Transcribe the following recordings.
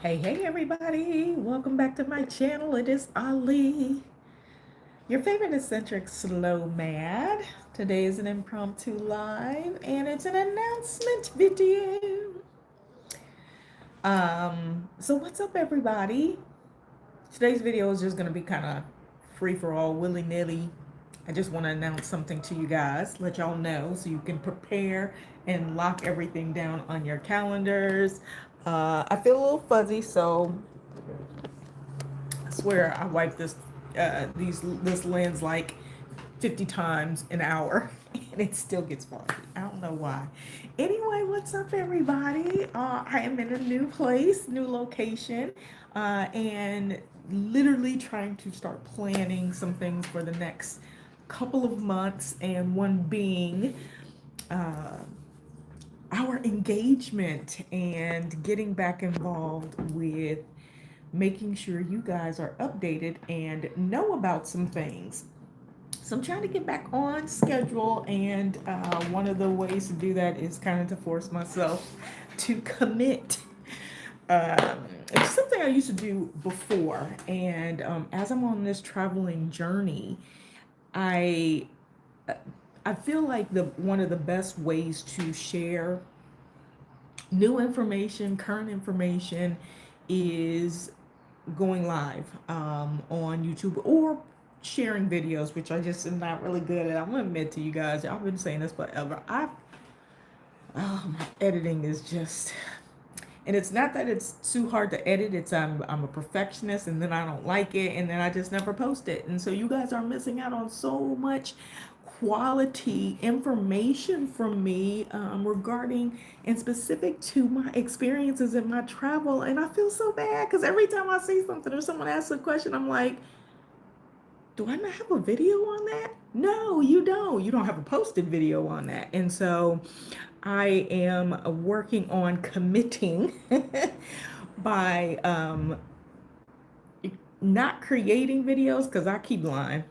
Hey everybody, welcome back to my channel. It is Ali, your favorite eccentric SLO-mad. Today is an impromptu live and it's an announcement video. So what's up everybody? Today's video is just gonna be kind of free for all, willy-nilly. I just want to announce something to you guys, let y'all know so you can prepare and lock everything down on your calendars. I feel a little fuzzy, so I swear I wipe this lens like 50 times an hour and it still gets foggy. I don't know why. Anyway, what's up everybody? I am in a new place, new location, and literally trying to start planning some things for the next couple of months, and one being uh, our engagement and getting back involved with making sure you guys are updated and know about some things. So I'm trying to get back on schedule, and one of the ways to do that is kind of to force myself to commit. It's something I used to do before, and as I'm on this traveling journey, I I feel like the one of the best ways to share new information, current information, is going live on YouTube or sharing videos, which I just am not really good at. I'm gonna admit to you guys, I've been saying this forever. My editing is just, and it's not that it's too hard to edit. It's I'm a perfectionist, and then I don't like it, and then I just never post it. And so you guys are missing out on so much quality information from me regarding and specific to my experiences in my travel. And I feel so bad because every time I see something or someone asks a question, I'm like, do I not have a video on that? No, you don't. You don't have a posted video on that. And so I am working on committing by not creating videos, because I keep lying.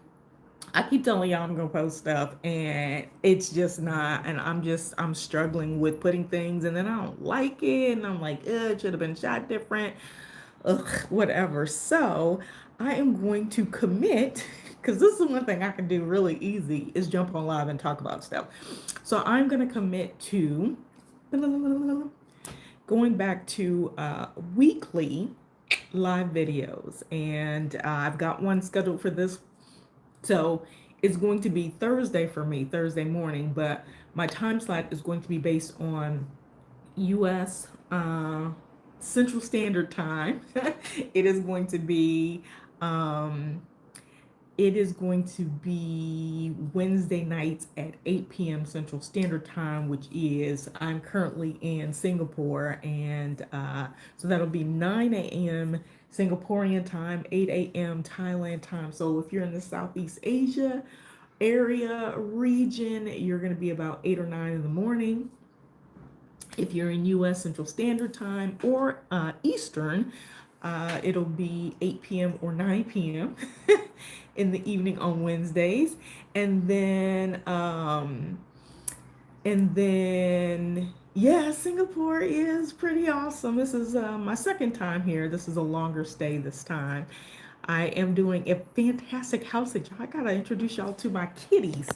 I keep telling y'all I'm gonna post stuff and it's just not, and I'm struggling with putting things, and then I don't like it, and I'm like, ugh, it should have been shot different, ugh, whatever. So I am going to commit, because this is one thing I can do really easy, is jump on live and talk about stuff. So I'm gonna commit to going back to weekly live videos, and I've got one scheduled for this. So it's going to be Thursday for me, Thursday morning, but my time slot is going to be based on US Central Standard Time. It is going to be um, it is going to be Wednesday nights at 8 p.m. Central Standard Time, which is, I'm currently in Singapore, and so that'll be 9 a.m. Singaporean time, 8 a.m. Thailand time. So if you're in the Southeast Asia area region, you're going to be about 8 or 9 in the morning. If you're in US Central Standard Time or Eastern, it'll be 8 p.m. or 9 p.m. in the evening on Wednesdays. And then, yeah, Singapore is pretty awesome. This is my second time here. This is a longer stay this time. I am doing a fantastic house sit. I gotta introduce y'all to my kitties.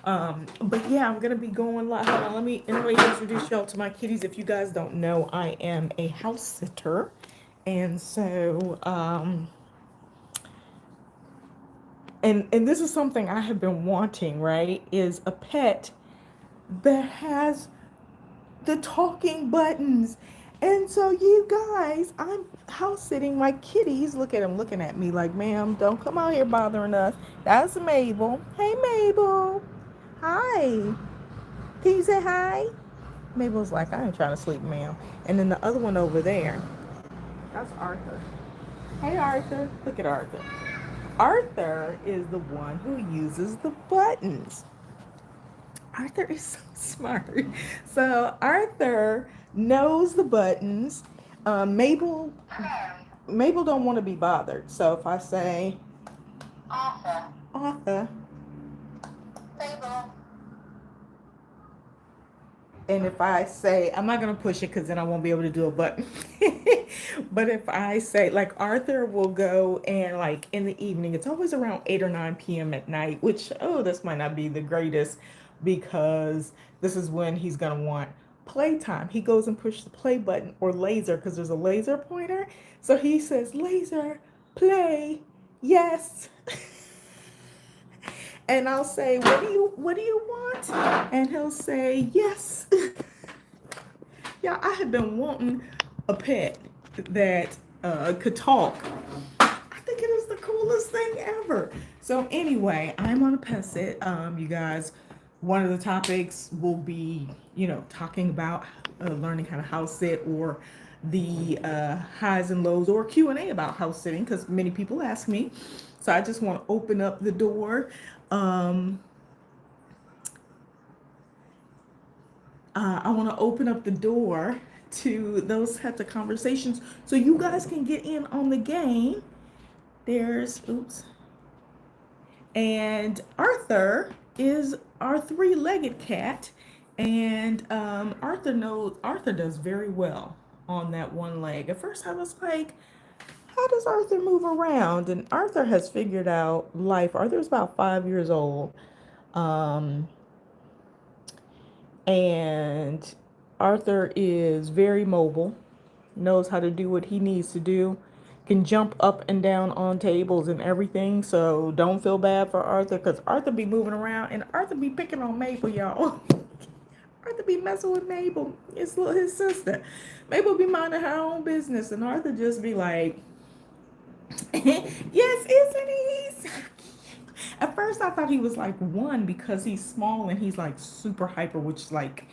But yeah, I'm gonna be going live. Hold on, let me introduce y'all to my kitties. If you guys don't know, I am a house sitter, and so and this is something I have been wanting, right? Is a pet that has the talking buttons. And so you guys, I'm house sitting my kitties. Look at them looking at me like, ma'am, don't come out here bothering us. That's Mabel. Hey, Mabel. Hi. Can you say hi? Mabel's like, I ain't trying to sleep, ma'am. And then the other one over there, that's Arthur. Hey, Arthur. Look at Arthur. Arthur is the one who uses the buttons. Arthur is so smart. So Arthur knows the buttons. Mabel don't want to be bothered. So if I say Arthur, Mabel. And if I say, I'm not going to push it because then I won't be able to do a button. But if I say, like, Arthur will go and, like, in the evening, it's always around 8 or 9 p.m. at night, which, oh, this might not be the greatest because this is when he's going to want playtime. He goes and pushes the play button or laser because there's a laser pointer. So he says, laser, play, yes. And I'll say, what do you want? And he'll say, yes. Yeah, I have been wanting a pet that could talk. I think it is the coolest thing ever. So anyway, I'm on a pet sit. You guys, one of the topics will be, talking about learning how to house sit, or the highs and lows, or Q&A about house sitting, because many people ask me. So I just want to open up the door. I want to open up the door to those types of conversations so you guys can get in on the game. Oops. And Arthur is our three-legged cat. And Arthur does very well on that one leg. At first I was like, how does Arthur move around? And Arthur has figured out life. Arthur's about 5 years old. And Arthur is very mobile, knows how to do what he needs to do, can jump up and down on tables and everything. So don't feel bad for Arthur, because Arthur be moving around and Arthur be picking on Mabel, y'all. Arthur be messing with Mabel, his sister. Mabel be minding her own business, and Arthur just be like, yes, isn't he? At first, I thought he was like one because he's small and he's like super hyper, which, like,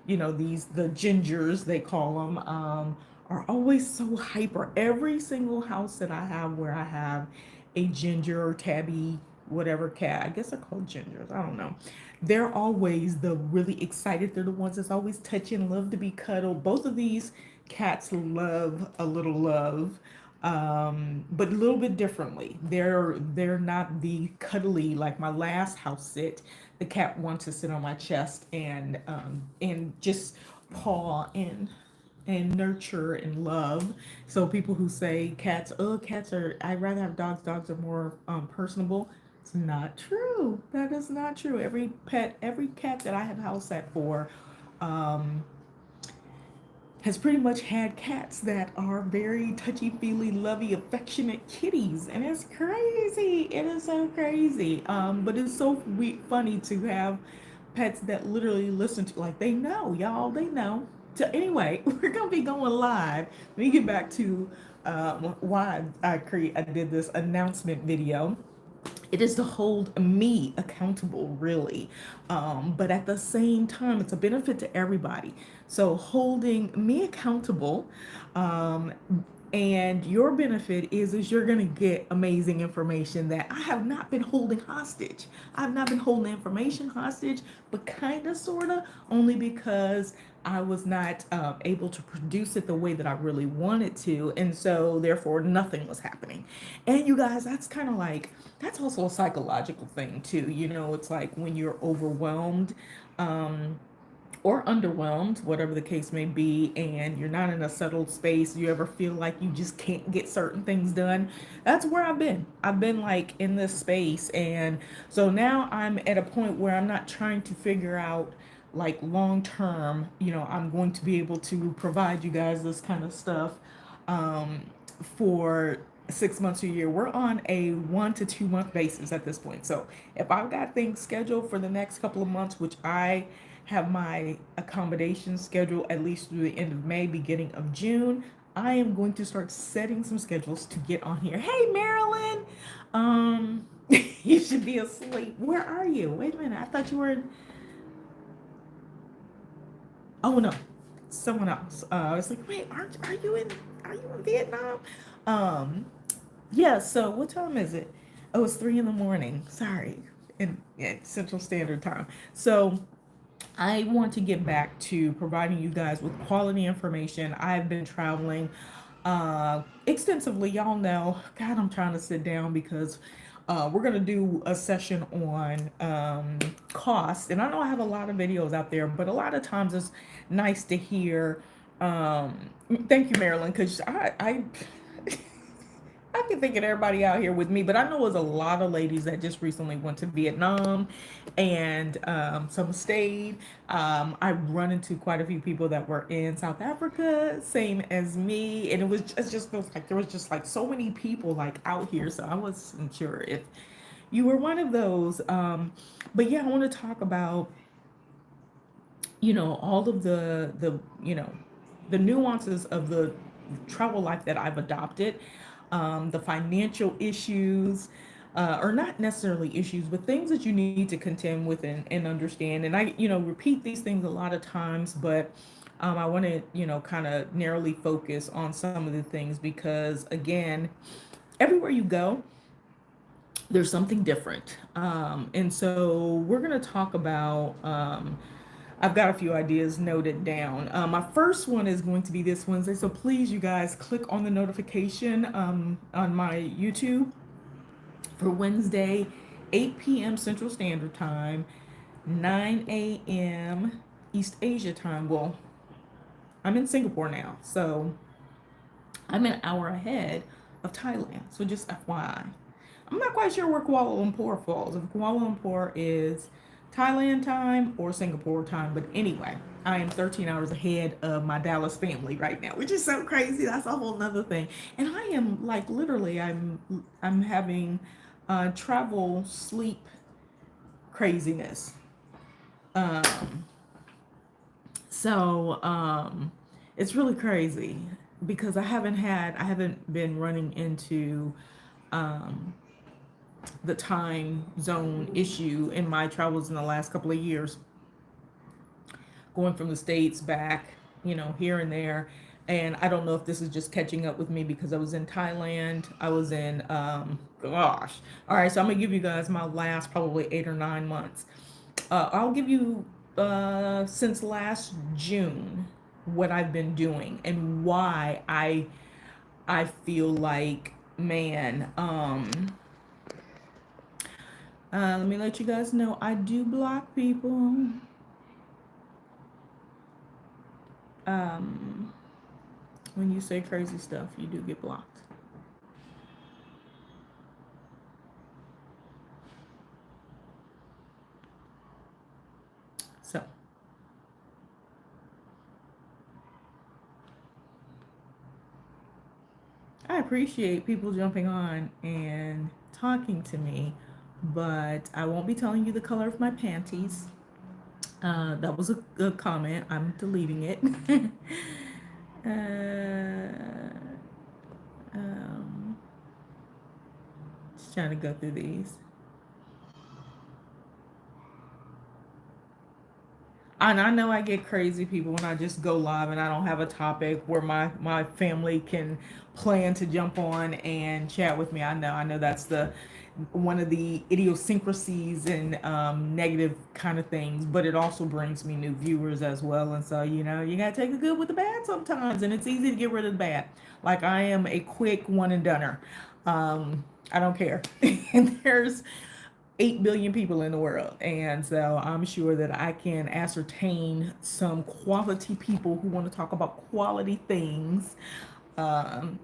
the gingers, they call them, are always so hyper. Every single house that I have where I have a ginger or tabby, whatever cat, I guess they're called gingers, I don't know. They're always the really excited. They're the ones that's always touching, love to be cuddled. Both of these cats love a little love, but a little bit differently. They're not the cuddly like my last house sit. The cat wants to sit on my chest and just paw and nurture and love. So people who say cats, oh, cats are, I'd rather have dogs. Dogs are more personable. It's not true. That is not true. Every cat that I have house sat for, has pretty much had cats that are very touchy-feely, lovey, affectionate kitties, and it's crazy. It is so crazy. But it's so funny to have pets that literally listen to, like, they know, y'all, they know. So anyway, we're gonna be going live. Let me get back to why I did this announcement video. It is to hold me accountable, really. But at the same time, it's a benefit to everybody. So holding me accountable, and your benefit is you're going to get amazing information that I have not been holding hostage. I've not been holding information hostage, but kind of, sort of, only because I was not able to produce it the way that I really wanted to. And so therefore nothing was happening. And you guys, that's also a psychological thing too. It's like when you're overwhelmed, or underwhelmed, whatever the case may be, and you're not in a settled space, you ever feel like you just can't get certain things done. That's where I've been. I've been like in this space. And so now I'm at a point where I'm not trying to figure out, like, long term, I'm going to be able to provide you guys this kind of stuff for 6 months to a year. We're on a 1 to 2 month basis at this point. So if I've got things scheduled for the next couple of months, which I have my accommodations scheduled at least through the end of May, beginning of June, I am going to start setting some schedules to get on here. Hey, Marilyn, you should be asleep. Where are you? Wait a minute. I thought you were in... Oh no, someone else. I was like, wait, are you in Vietnam? Yeah. So what time is it? Oh, it's 3 a.m. Sorry, in Central Standard Time. So I want to get back to providing you guys with quality information. I've been traveling extensively. Y'all know, God, I'm trying to sit down because we're going to do a session on cost. And I know I have a lot of videos out there, but a lot of times it's nice to hear Um, Thank you, Marilyn, because I can think of everybody out here with me, but I know there's a lot of ladies that just recently went to Vietnam, and some stayed. I run into quite a few people that were in South Africa, same as me, and it just feels like there was just like so many people like out here. So I wasn't sure if you were one of those. But yeah, I want to talk about all of the nuances of the travel life that I've adopted, the financial issues, or not necessarily issues, but things that you need to contend with and understand. And I repeat these things a lot of times, but I want to kind of narrowly focus on some of the things because again, everywhere you go there's something different. And so we're going to talk about, I've got a few ideas noted down. My first one is going to be this Wednesday. So please, you guys, click on the notification on my YouTube for Wednesday, 8 p.m. Central Standard Time, 9 a.m. East Asia time. Well, I'm in Singapore now. So I'm an hour ahead of Thailand. So just FYI. I'm not quite sure where Kuala Lumpur falls. If Kuala Lumpur is Thailand time or Singapore time, but anyway, I am 13 hours ahead of my Dallas family right now, which is so crazy. That's a whole nother thing. And I am like literally, I'm having travel sleep craziness. Um, so it's really crazy because I haven't been running into um, the time zone issue in my travels in the last couple of years, going from the States back, here and there. And I don't know if this is just catching up with me because I was in Thailand. I was in, gosh. All right, so I'm going to give you guys my last probably 8 or 9 months. I'll give you, since last June, what I've been doing and why I feel like, man, let me let you guys know I do block people. Um, when you say crazy stuff, you do get blocked. So, I appreciate people jumping on and talking to me, but I won't be telling you the color of my panties. That was a good comment. I'm deleting it. Um, just trying to go through these. And I know I get crazy people when I just go live and I don't have a topic where my family can plan to jump on and chat with me. I know that's the one of the idiosyncrasies and negative kind of things, but it also brings me new viewers as well. And so you gotta take the good with the bad sometimes, and it's easy to get rid of the bad. Like I am a quick one and doneer. I don't care. And there's 8 billion people in the world. And so I'm sure that I can ascertain some quality people who want to talk about quality things um,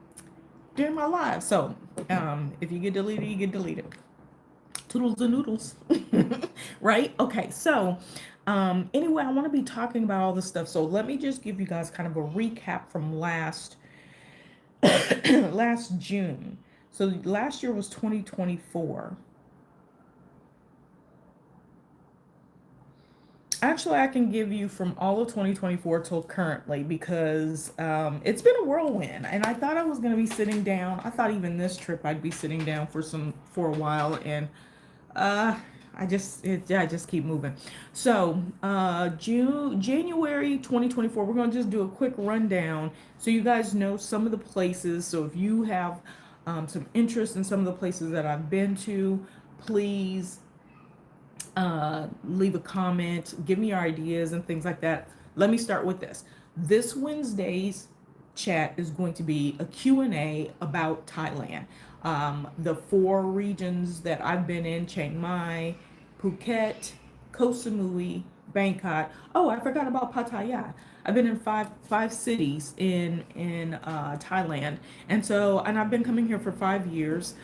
during my live. So if you get deleted, you get deleted. Toodles and noodles. Right? Okay. So anyway, I want to be talking about all this stuff. So let me just give you guys kind of a recap from last June. So last year was 2024. Actually, I can give you from all of 2024 till currently because it's been a whirlwind, and I thought I was going to be sitting down. I thought even this trip I'd be sitting down for a while, and uh, I just keep moving. So January 2024, we're going to just do a quick rundown so you guys know some of the places. So if you have some interest in some of the places that I've been to, please leave a comment, give me your ideas and things like that. Let me start with this. This Wednesday's chat is going to be a Q&A about Thailand. The 4 regions that I've been in: Chiang Mai, Phuket, Koh Samui, Bangkok. Oh, I forgot about Pattaya. I've been in five cities in Thailand, and I've been coming here for 5 years.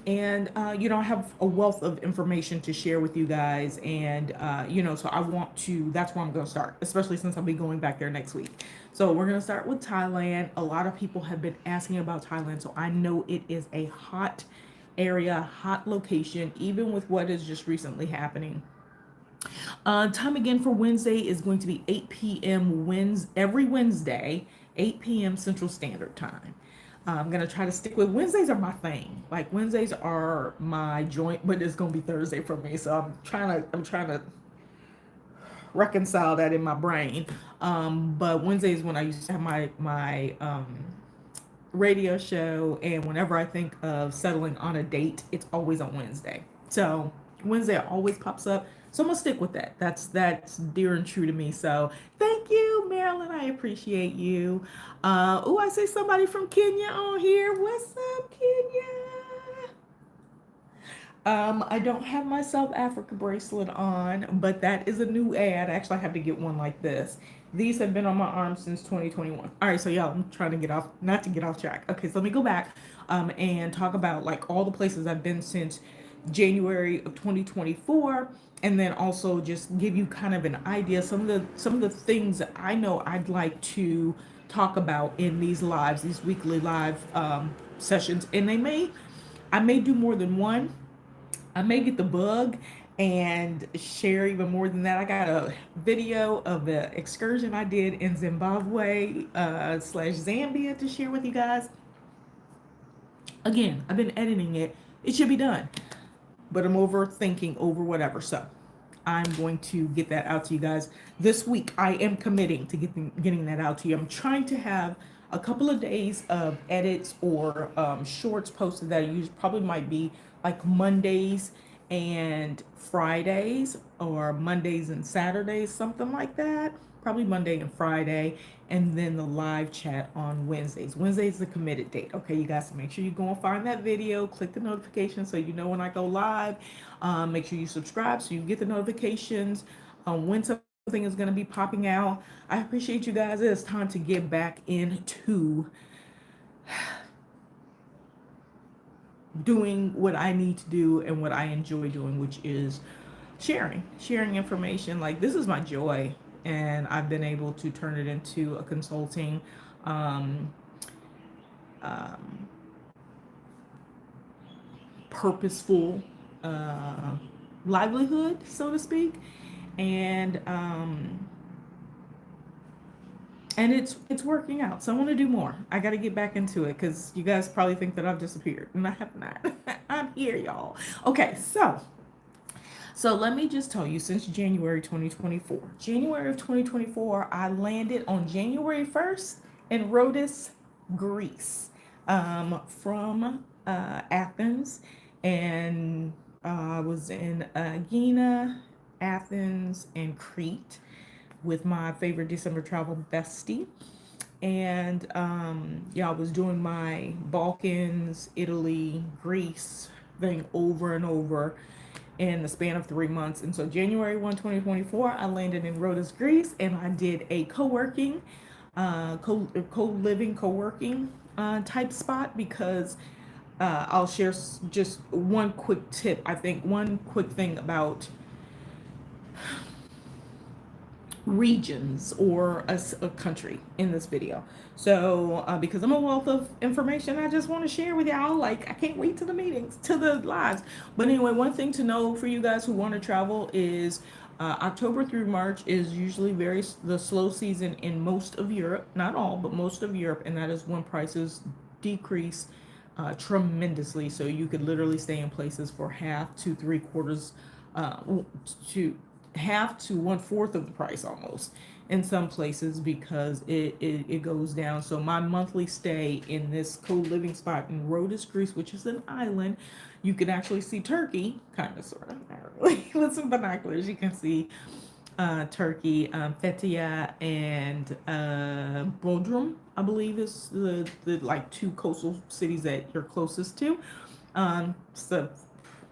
And I have a wealth of information to share with you guys, and so I want to. That's where I'm going to start, especially since I'll be going back there next week. So we're going to start with Thailand. A lot of people have been asking about Thailand, so I know it is a hot area, hot location, even with what is just recently happening. Time again for Wednesday is going to be 8 p.m. every Wednesday, 8 p.m. Central Standard Time. I'm gonna try to stick with Wednesdays are my thing. Like Wednesdays are my joint, but it's gonna be Thursday for me. So I'm trying to reconcile that in my brain. But Wednesdays when I used to have my radio show, and whenever I think of settling on a date, it's always on Wednesday. So Wednesday always pops up. So I'm gonna stick with that. That's dear and true to me. So thank you, Marilyn. I appreciate you. I see somebody from Kenya on here. What's up, Kenya? I don't have my South Africa bracelet on, but that is a new ad. Actually, I have to get one like this. These have been on my arm since 2021. All right, so y'all, I'm trying to not to get off track. Okay, so let me go back and talk about like all the places I've been since January of 2024, and then also just give you kind of an idea some of the things that I know I'd like to talk about in these weekly live sessions, and I may do more than one. I may get the bug and share even more than that. I got a video of the excursion I did in Zimbabwe slash Zambia to share with you guys. Again, I've been editing it. It should be done, but I'm overthinking over whatever. So I'm going to get that out to you guys this week. I am committing to getting that out to you. I'm trying to have a couple of days of edits or shorts posted that I use probably might be like Mondays and Fridays, or Mondays and Saturdays, something like that. Probably Monday and Friday, and then the live chat on Wednesdays. Wednesday is the committed date. Okay, you guys, make sure you go and find that video, click the notification so you know when I go live. Make sure you subscribe so you get the notifications when something is going to be popping out. I appreciate you guys. It's time to get back into doing what I need to do and what I enjoy doing, which is sharing information. Like, this is my joy, and I've been able to turn it into a consulting purposeful livelihood, so to speak. And it's working out. So I want to do more. I got to get back into it because you guys probably think that I've disappeared, and I have not. I'm here, y'all. Okay, so let me just tell you, since January 2024, January of 2024, I landed on January 1st in Rhodes, Greece, from Athens, and I was in Aegina, Athens, and Crete with my favorite December travel bestie. And I was doing my Balkans, Italy, Greece thing over and over in the span of 3 months. And so January 1, 2024, I landed in Rhodes, Greece, and I did a co-working, co-living, co-working type spot, because I'll share just one quick tip. I think one quick thing about regions or a country in this video. So because I'm a wealth of information, I just want to share with y'all. Like, I can't wait to the meetings, to the lives. But anyway, one thing to know for you guys who want to travel is October through March is usually the slow season in most of Europe, not all, but most of Europe, and that is when prices decrease tremendously. So you could literally stay in places for half to three quarters to half to 1/4 of the price almost in some places, because it goes down. So my monthly stay in this co-living spot in Rhodes, Greece, which is an island, you can actually see Turkey, kind of, sort of, not really. With some binoculars, you can see Turkey, Fethiye, and Bodrum, I believe, is the like two coastal cities that you're closest to. It's a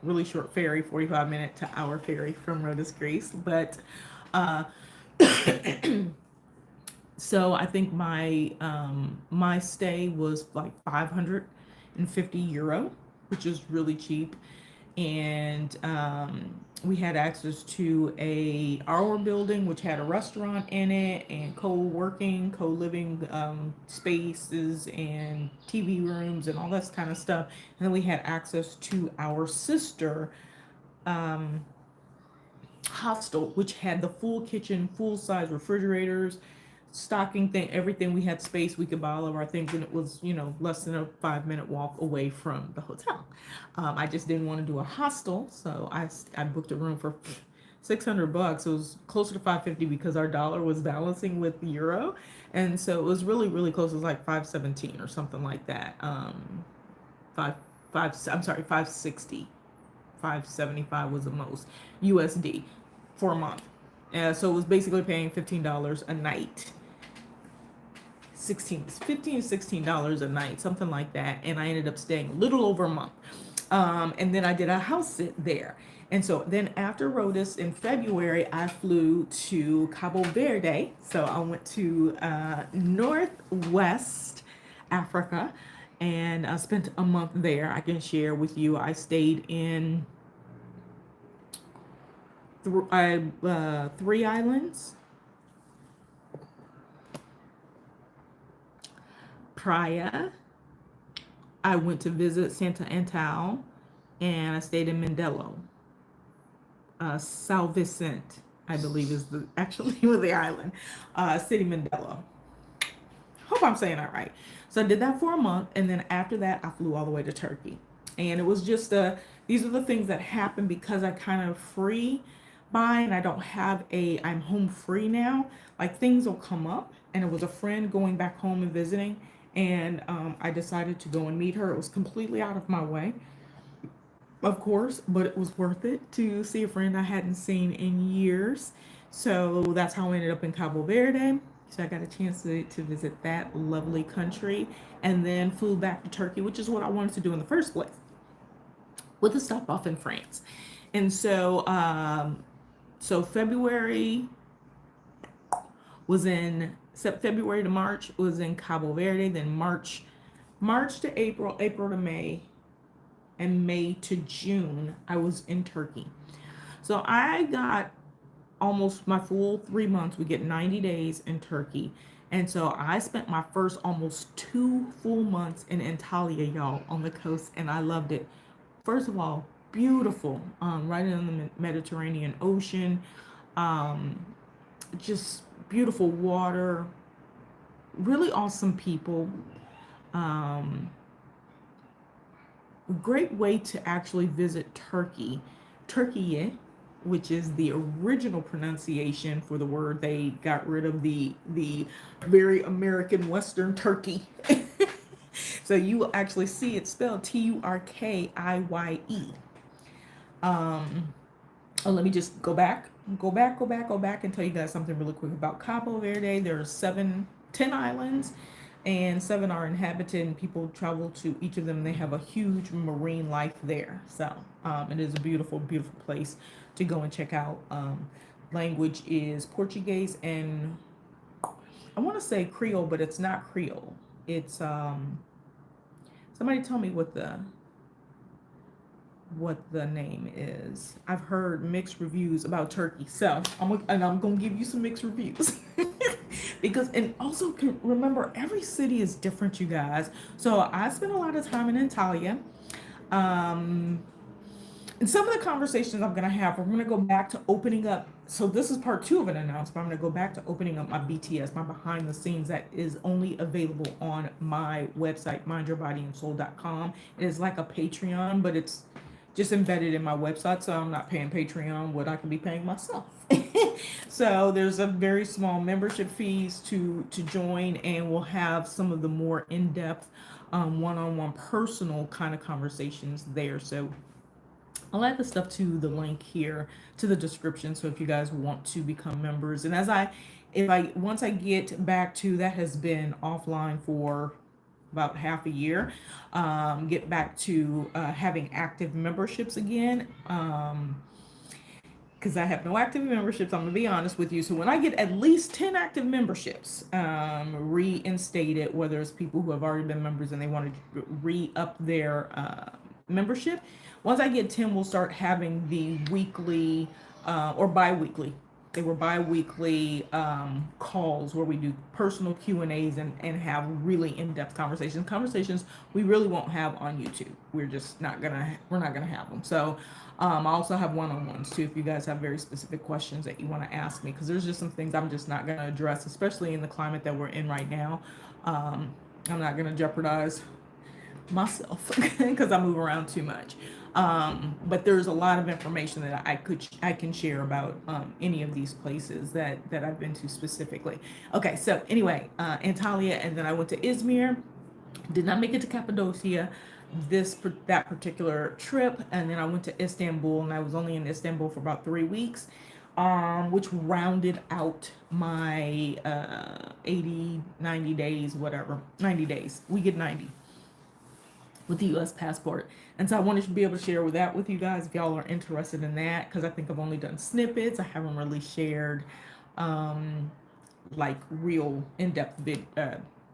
really short ferry, 45-minute to hour ferry from Rhodes, Greece. But So I think my stay was like 550 euro, which is really cheap. And we had access to our building, which had a restaurant in it, and co-living spaces, and TV rooms, and all this kind of stuff. And then we had access to our sister um, hostel, which had the full kitchen, full size refrigerators, stocking thing, everything. We had space. We could buy all of our things, and it was, less than a 5-minute walk away from the hotel. I just didn't want to do a hostel, so I booked a room for $600. It was closer to 550 because our dollar was balancing with the euro, and so it was really really close. It was like 517 or something like that. Five I'm sorry, 560. 575 was the most USD for a month. So it was basically paying $15 a night. 15 to $16 a night, something like that. And I ended up staying a little over a month. And then I did a house sit there. And so then after Rhodes in February, I flew to Cabo Verde. So I went to Northwest Africa, and I spent a month there. I can share with you. I stayed in 3 islands: Praia. I went to visit Santa Antal, and I stayed in Mindelo. São Vicente, I believe, is the actual name of the island. City Mindelo. Hope I'm saying that right. So I did that for a month, and then after that, I flew all the way to Turkey. And it was just these are the things that happen because I kind of free by, and I don't have I'm home free now. Like, things will come up, and it was a friend going back home and visiting, and I decided to go and meet her. It was completely out of my way, of course, but it was worth it to see a friend I hadn't seen in years. So that's how I ended up in Cabo Verde. So I got a chance to visit that lovely country, and then flew back to Turkey, which is what I wanted to do in the first place, with a stop off in France. And so February was in February to March was in Cabo Verde, then March to April, April to May, and May to June I was in Turkey. So I got almost my full 3 months. We get 90 days in Turkey. And so I spent my first almost 2 full months in Antalya, y'all, on the coast, and I loved it. First of all, beautiful, right in the Mediterranean Ocean, just beautiful water, really awesome people. Great way to actually visit Turkey. Turkey, which is the original pronunciation for the word. They got rid of the very American Western Turkey. So you will actually see it spelled Turkiye. Let me just go back and tell you guys something really quick about Cabo Verde. There are 10 islands, and 7 are inhabited, and people travel to each of them. They have a huge marine life there. So it is a beautiful, beautiful place to go and check out. Language is Portuguese, and I want to say Creole, but it's not Creole. It's somebody tell me what the name is. I've heard mixed reviews about Turkey, so I'm gonna give you some mixed reviews. Because, and also remember, every city is different, you guys. So I spent a lot of time in Antalya. And some of the conversations I'm gonna have, we're gonna go back to opening up. So this is part 2 of an announcement. I'm gonna go back to opening up my BTS, my behind the scenes, that is only available on my website, mindyourbodyandsoul.com. It is like a Patreon, but it's just embedded in my website, so I'm not paying Patreon what I can be paying myself. So there's a very small membership fees to join, and we'll have some of the more in-depth, one-on-one personal kind of conversations there. So I'll add the stuff to the link here to the description. So if you guys want to become members, and once I get back to, that has been offline for about half a year, get back to having active memberships again, because I have no active memberships. I'm gonna be honest with you. So when I get at least 10 active memberships reinstated, whether it's people who have already been members and they want to re-up their membership, once I get 10, we'll start having the weekly or bi-weekly. They were bi-weekly calls where we do personal Q&As and have really in-depth conversations we really won't have on YouTube. We're not gonna have them. So I also have one-on-ones too if you guys have very specific questions that you want to ask me, because there's just some things I'm just not gonna address, especially in the climate that we're in right now. I'm not gonna jeopardize myself because I move around too much. But there's a lot of information that I can share about any of these places that I've been to specifically. Okay, so anyway, Antalya, and then I went to Izmir. Did not make it to Cappadocia that particular trip, and then I went to Istanbul, and I was only in Istanbul for about 3 weeks, which rounded out my 80, 90 days, whatever, 90 days. We get 90 with the U.S. passport. And so I wanted to be able to share that with you guys if y'all are interested in that, because I think I've only done snippets. I haven't really shared like real in-depth big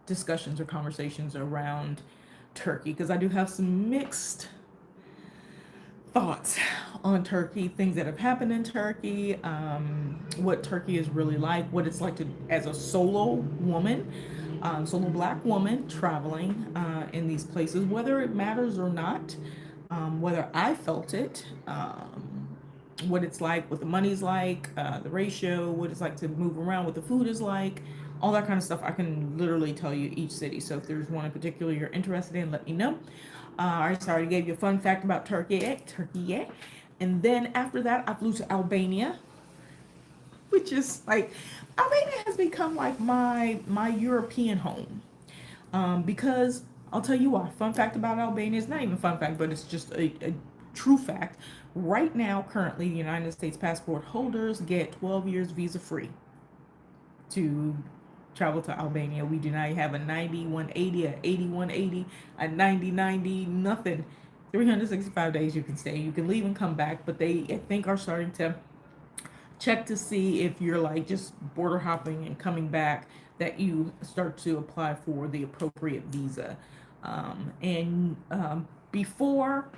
discussions or conversations around Turkey, because I do have some mixed thoughts on Turkey, things that have happened in Turkey, what Turkey is really like, what it's like to as a solo woman, solo black woman traveling in these places, whether it matters or not, whether I felt it, what it's like, what the money's like, the ratio, what it's like to move around, what the food is like, all that kind of stuff. I can literally tell you each city. So if there's one in particular you're interested in, let me know. I already gave you a fun fact about Turkey. And then after that, I flew to Albania, which is like, Albania has become like my European home. Because I'll tell you why. Fun fact about Albania, it's not even a fun fact, but it's just a true fact. Right now, currently, the United States passport holders get 12 years visa free to travel to Albania. We do not have a 90-180, a 80-180, a 90-90, nothing. 365 days you can stay. You can leave and come back, but they, I think, are starting to check to see if you're like just border hopping and coming back, that you start to apply for the appropriate visa. Before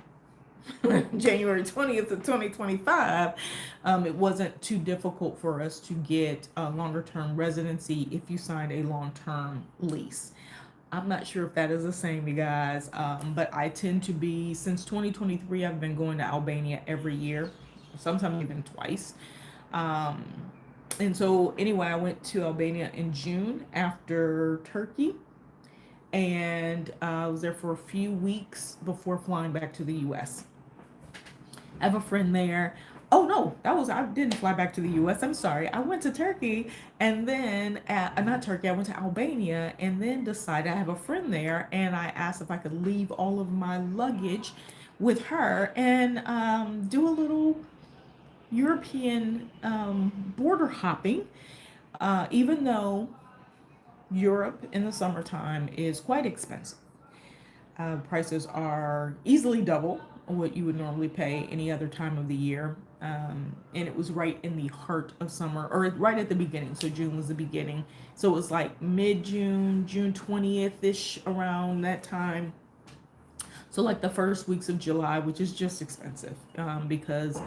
January 20th of 2025, it wasn't too difficult for us to get a longer term residency if you signed a long-term lease. I'm not sure if that is the same, you guys, but I tend to be, since 2023, I've been going to Albania every year, sometimes even twice. And so anyway, I went to Albania in June after Turkey, and I was there for a few weeks before flying back to the US. I have a friend there. Oh no, I didn't fly back to the US. I'm sorry. I went to Turkey, and then not Turkey, I went to Albania, and then decided I have a friend there, and I asked if I could leave all of my luggage with her and do a little European border hopping, even though Europe in the summertime is quite expensive. Prices are easily double what you would normally pay any other time of the year. And it was right in the heart of summer, or right at the beginning. So June was the beginning. So it was like mid-June, June 20th-ish, around that time. So like the first weeks of July, which is just expensive because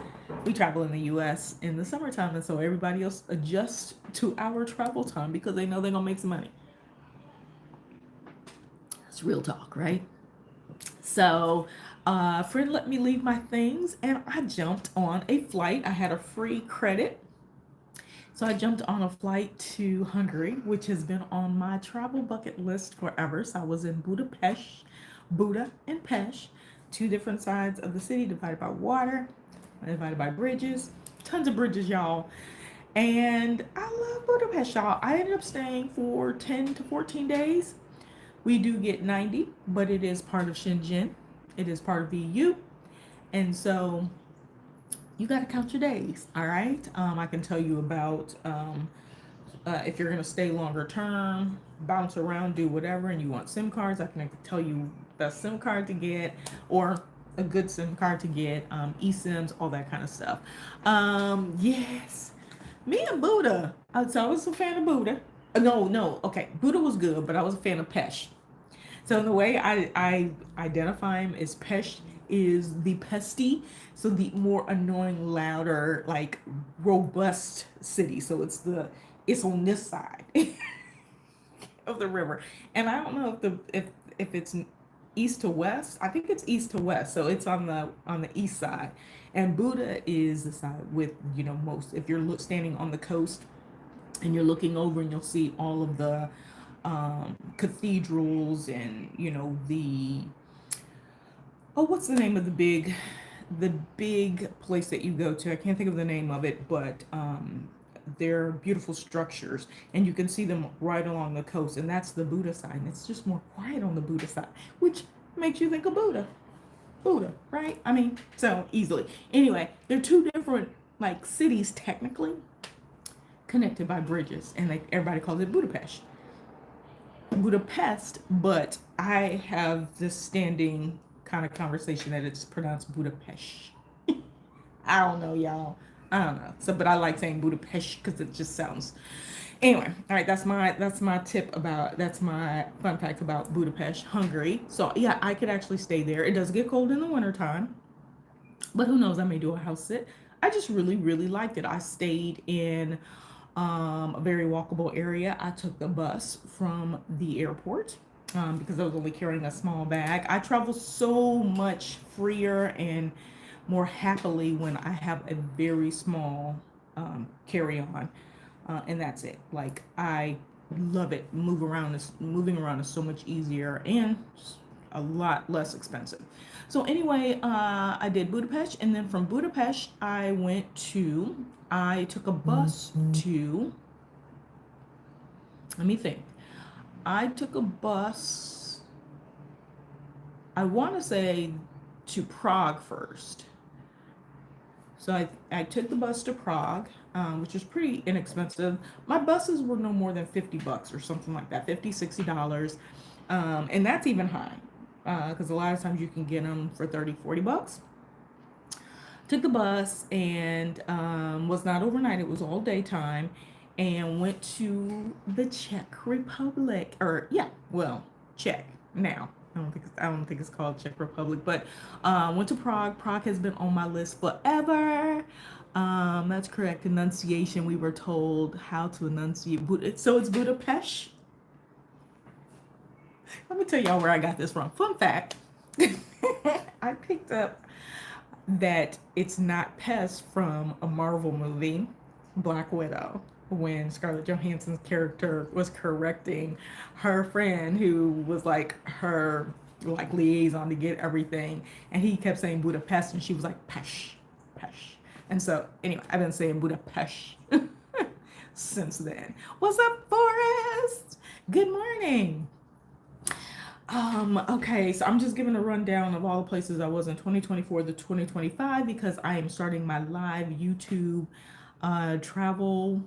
we travel in the US in the summertime. And so everybody else adjusts to our travel time because they know they're going to make some money. It's real talk, right? So a friend let me leave my things, and I jumped on a flight. I had a free credit. So I jumped on a flight to Hungary, which has been on my travel bucket list forever. So I was in Buda and Pest, two different sides of the city, divided by water, divided by bridges, tons of bridges, y'all. And I love Budapest, y'all. I ended up staying for 10 to 14 days. We do get 90, but it is part of Schengen. It is part of EU. And so you got to count your days, all right? I can tell you about if you're going to stay longer term, bounce around, do whatever, and you want SIM cards, I can tell you the SIM card to get, or a good SIM card to get, eSIMs, all that kind of stuff. Yes, me and Buddha. So I was a fan of Buddha. No, okay, Buddha was good, but I was a fan of Pesh. So the way I identify him is Pesh is the pesty, so the more annoying, louder, like robust city. So it's on this side of the river, and I don't know if it's east to west. I think it's east to west, so it's on the east side, and Buddha is the side with most. If you're standing on the coast and you're looking over, and you'll see all of the cathedrals, and the what's the name of the big place that you go to? I can't think of the name of it, but they're beautiful structures, and you can see them right along the coast, and that's the Buddha side. And it's just more quiet on the Buddha side, which makes you think of Buddha, right? I mean, so easily. Anyway, they're two different like cities technically connected by bridges, and like everybody calls it Budapest, but I have this standing kind of conversation that it's pronounced Budapest. I don't know, y'all. I don't know. So, but I like saying Budapest because it just sounds. Anyway, all right. That's my fun fact about Budapest, Hungary. So yeah, I could actually stay there. It does get cold in the wintertime, but who knows? I may do a house sit. I just really, really liked it. I stayed in a very walkable area. I took the bus from the airport because I was only carrying a small bag. I travel so much freer and more happily when I have a very small carry-on, and that's it. Like I love it. Moving around is so much easier and a lot less expensive. So anyway, I did Budapest, and then from Budapest, I took a bus to, let me think. I took a bus, I want to say to Prague first. So I took the bus to Prague, which was pretty inexpensive. My buses were no more than $50 or something like that, $50, $60. And that's even high, because a lot of times you can get them for 30, $40. Took the bus and was not overnight. It was all daytime, and went to the Czech Republic. Or yeah, well, Czech now. I don't think it's called Czech Republic, but went to Prague. Prague has been on my list forever. That's correct enunciation. We were told how to enunciate. So it's Budapest. Let me tell y'all where I got this from. Fun fact. I picked up that it's not Pest from a Marvel movie, Black Widow, when Scarlett Johansson's character was correcting her friend who was like her like liaison to get everything, and he kept saying Budapest, and she was like Pesh. And so anyway, I've been saying Budapest since then. What's up, Forrest? Good morning. Okay, so I'm just giving a rundown of all the places I was in 2024 to 2025 because I am starting my live YouTube travel,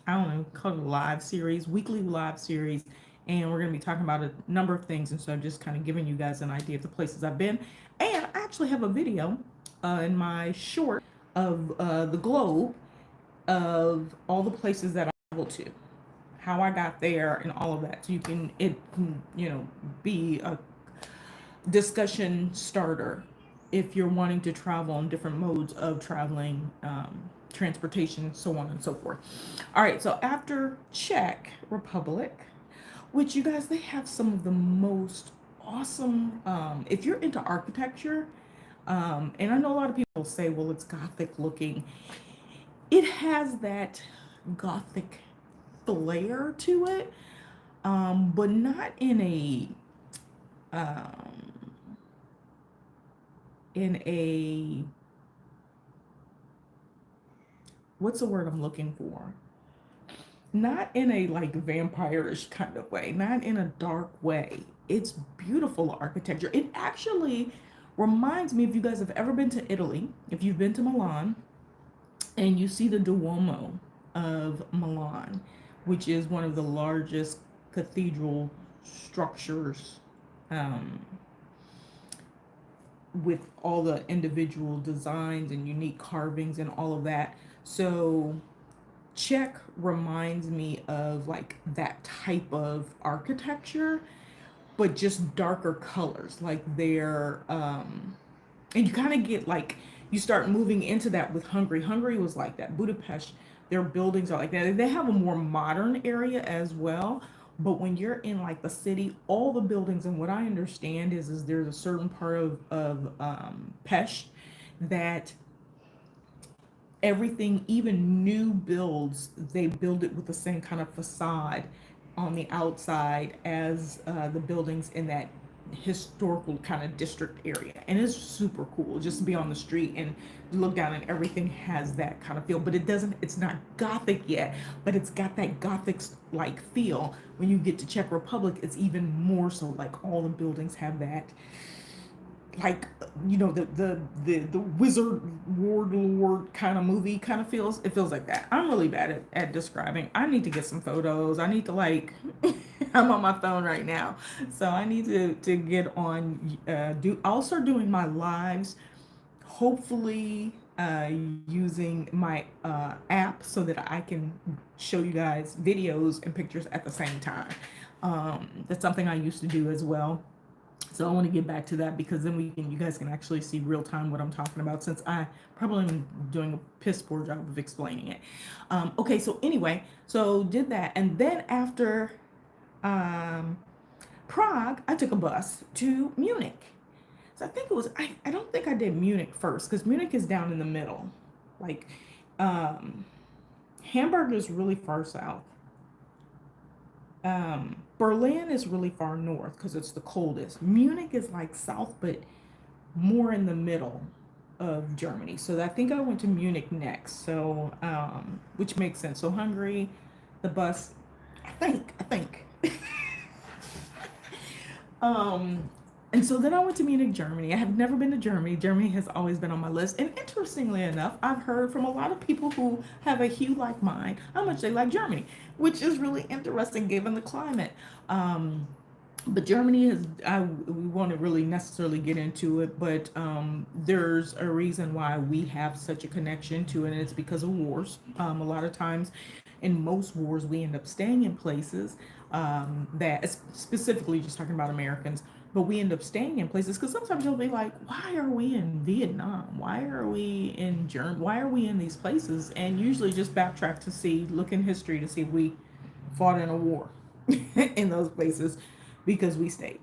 I don't know, call it a live series, weekly live series, and we're going to be talking about a number of things, and so I'm just kind of giving you guys an idea of the places I've been. And I actually have a video in my short of the globe of all the places that I traveled to, how I got there, and all of that. So it can be a discussion starter if you're wanting to travel on different modes of traveling, transportation, so on and so forth. All right, so after Czech Republic, which you guys, they have some of the most awesome, if you're into architecture, and I know a lot of people say, well, it's Gothic looking. It has that Gothic flair to it, but not in a what's the word I'm looking for? Not in a like vampire-ish kind of way, not in a dark way. It's beautiful architecture. It actually reminds me, if you guys have ever been to Italy, if you've been to Milan and you see the Duomo of Milan, which is one of the largest cathedral structures with all the individual designs and unique carvings and all of that. So Czech reminds me of like that type of architecture, but just darker colors. Like they're and you kind of get like, you start moving into that with Hungary. Hungary was like that. Budapest, their buildings are like that. They have a more modern area as well. But when you're in like the city, all the buildings, and what I understand is there's a certain part of Pest that everything, even new builds, they build it with the same kind of facade on the outside as the buildings in that historical kind of district area. And it's super cool just to be on the street and look down, and everything has that kind of feel. But it's not gothic yet, but it's got that gothic like feel. When you get to Czech Republic, it's even more so. Like all the buildings have that, like, you know, the wizard warlord kind of movie kind of feels. It feels like that. I'm really bad at describing. I need to get some photos. I need to like I'm on my phone right now, so I need to get on, I'll start doing my lives, hopefully using my app, so that I can show you guys videos and pictures at the same time. That's something I used to do as well. So I want to get back to that, because then you guys can actually see real time what I'm talking about, since I probably am doing a piss poor job of explaining it. Okay, so anyway, so did that. And then after um, Prague, I took a bus to Munich. So I think it was, I don't think I did Munich first, because Munich is down in the middle. Like, Hamburg is really far south. Berlin is really far north because it's the coldest. Munich is like south, but more in the middle of Germany. So I think I went to Munich next. So, which makes sense. So Hungary, the bus, I think. um, and so then I went to Munich, Germany. I have never been to Germany. Germany has always been on my list. And interestingly enough, I've heard from a lot of people who have a hue like mine how much they like Germany, which is really interesting given the climate. But Germany is, we won't really necessarily get into it, but there's a reason why we have such a connection to it, and it's because of wars. A lot of times in most wars, we end up staying in places that, specifically just talking about Americans, but we end up staying in places because sometimes you'll be like, why are we in Vietnam? Why are we in Germany? Why are we in these places? And usually just backtrack to see, look in history to see if we fought in a war in those places, because we stayed.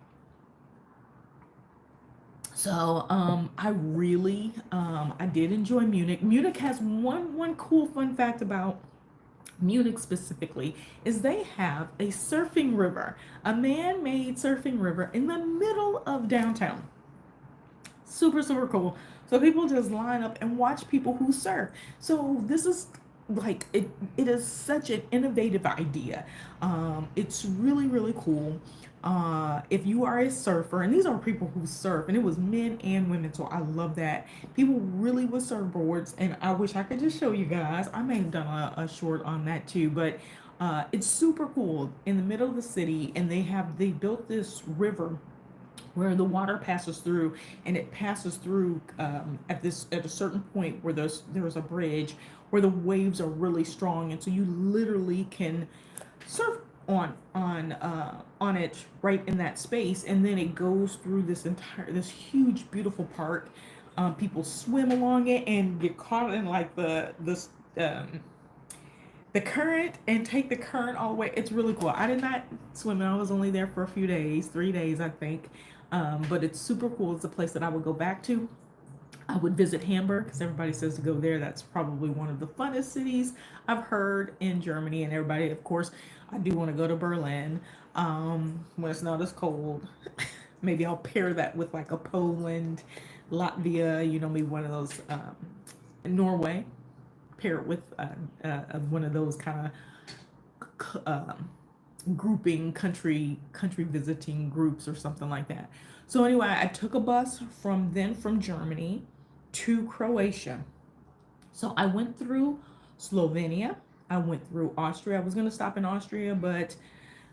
So I really I did enjoy Munich. Munich has one cool fun fact about Munich specifically, is they have a surfing river, a man-made surfing river in the middle of downtown. Super, super cool. So people just line up and watch people who surf. So this is like, it is such an innovative idea. It's really, really cool. If you are a surfer, and these are people who surf, and it was men and women, so I love that. People really with surfboards, and I wish I could just show you guys. I may have done a short on that too, but it's super cool in the middle of the city, and they built this river where the water passes through, and it passes through at a certain point where there's a bridge where the waves are really strong, and so you literally can surf on it right in that space, and then it goes through this huge beautiful park. People swim along it and get caught in like the current, and take the current all the way. It's really cool. I did not swim. I was only there for a few days, 3 days, I think. But it's super cool. It's a place that I would go back to. I would visit Hamburg because everybody says to go there. That's probably one of the funnest cities I've heard in Germany. And everybody, of course, I do want to go to Berlin when it's not as cold. Maybe I'll pair that with like a Poland, Latvia, maybe one of those, Norway, pair it with one of those kind of grouping country visiting groups or something like that. So anyway, I took a bus from Germany to Croatia. So I went through Slovenia. I went through Austria. I was going to stop in Austria, but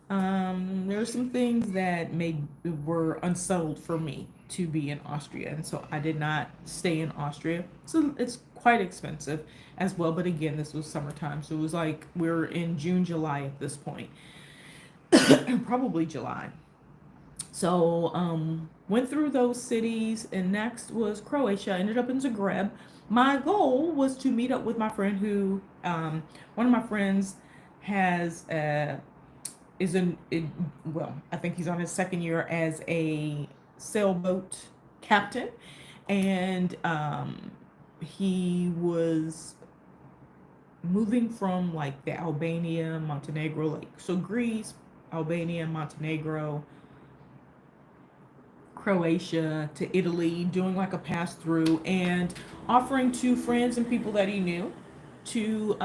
there were some things that were unsettled for me. to be in Austria, and so I did not stay in Austria. So it's quite expensive as well. But again, this was summertime, so it was like we're in June, July at this point, probably July. So went through those cities, and next was Croatia. I ended up in Zagreb. My goal was to meet up with my friend who, one of my friends has is in it, well, I think he's on his second year as a sailboat captain, and he was moving from like the Albania, Montenegro, like so Greece, Albania, Montenegro, Croatia to Italy, doing like a pass through and offering to friends and people that he knew to,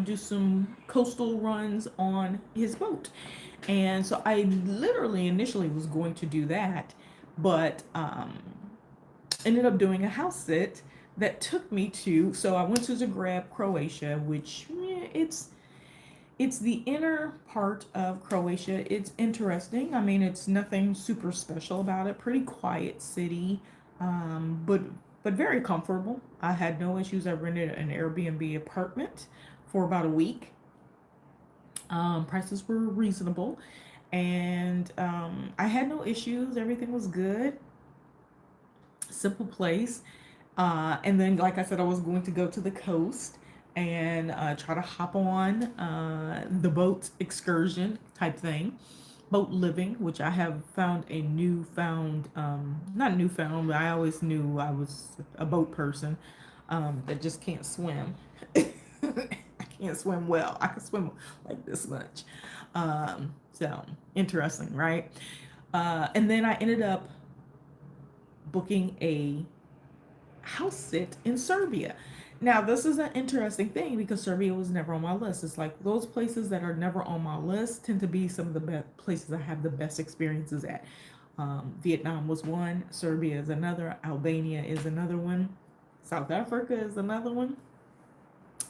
do some coastal runs on his boat. And so I literally initially was going to do that, but ended up doing a house sit that took me to. So I went to Zagreb, Croatia, which it's the inner part of Croatia. It's interesting. I mean, it's nothing super special about it. Pretty quiet city, but very comfortable. I had no issues. I rented an Airbnb apartment for about a week. Prices were reasonable, and I had no issues. Everything was good. Simple place. And then, like I said, I was going to go to the coast and try to hop on the boat excursion type thing, boat living, which I have found a newfound, not newfound, but I always knew I was a boat person that just can't swim. I can't swim well. I can swim like this much. So interesting, right? And then I ended up booking a house sit in Serbia. Now, this is an interesting thing because Serbia was never on my list. It's like those places that are never on my list tend to be some of the best places I have the best experiences at. Vietnam was one, Serbia is another, Albania is another one, South Africa is another one.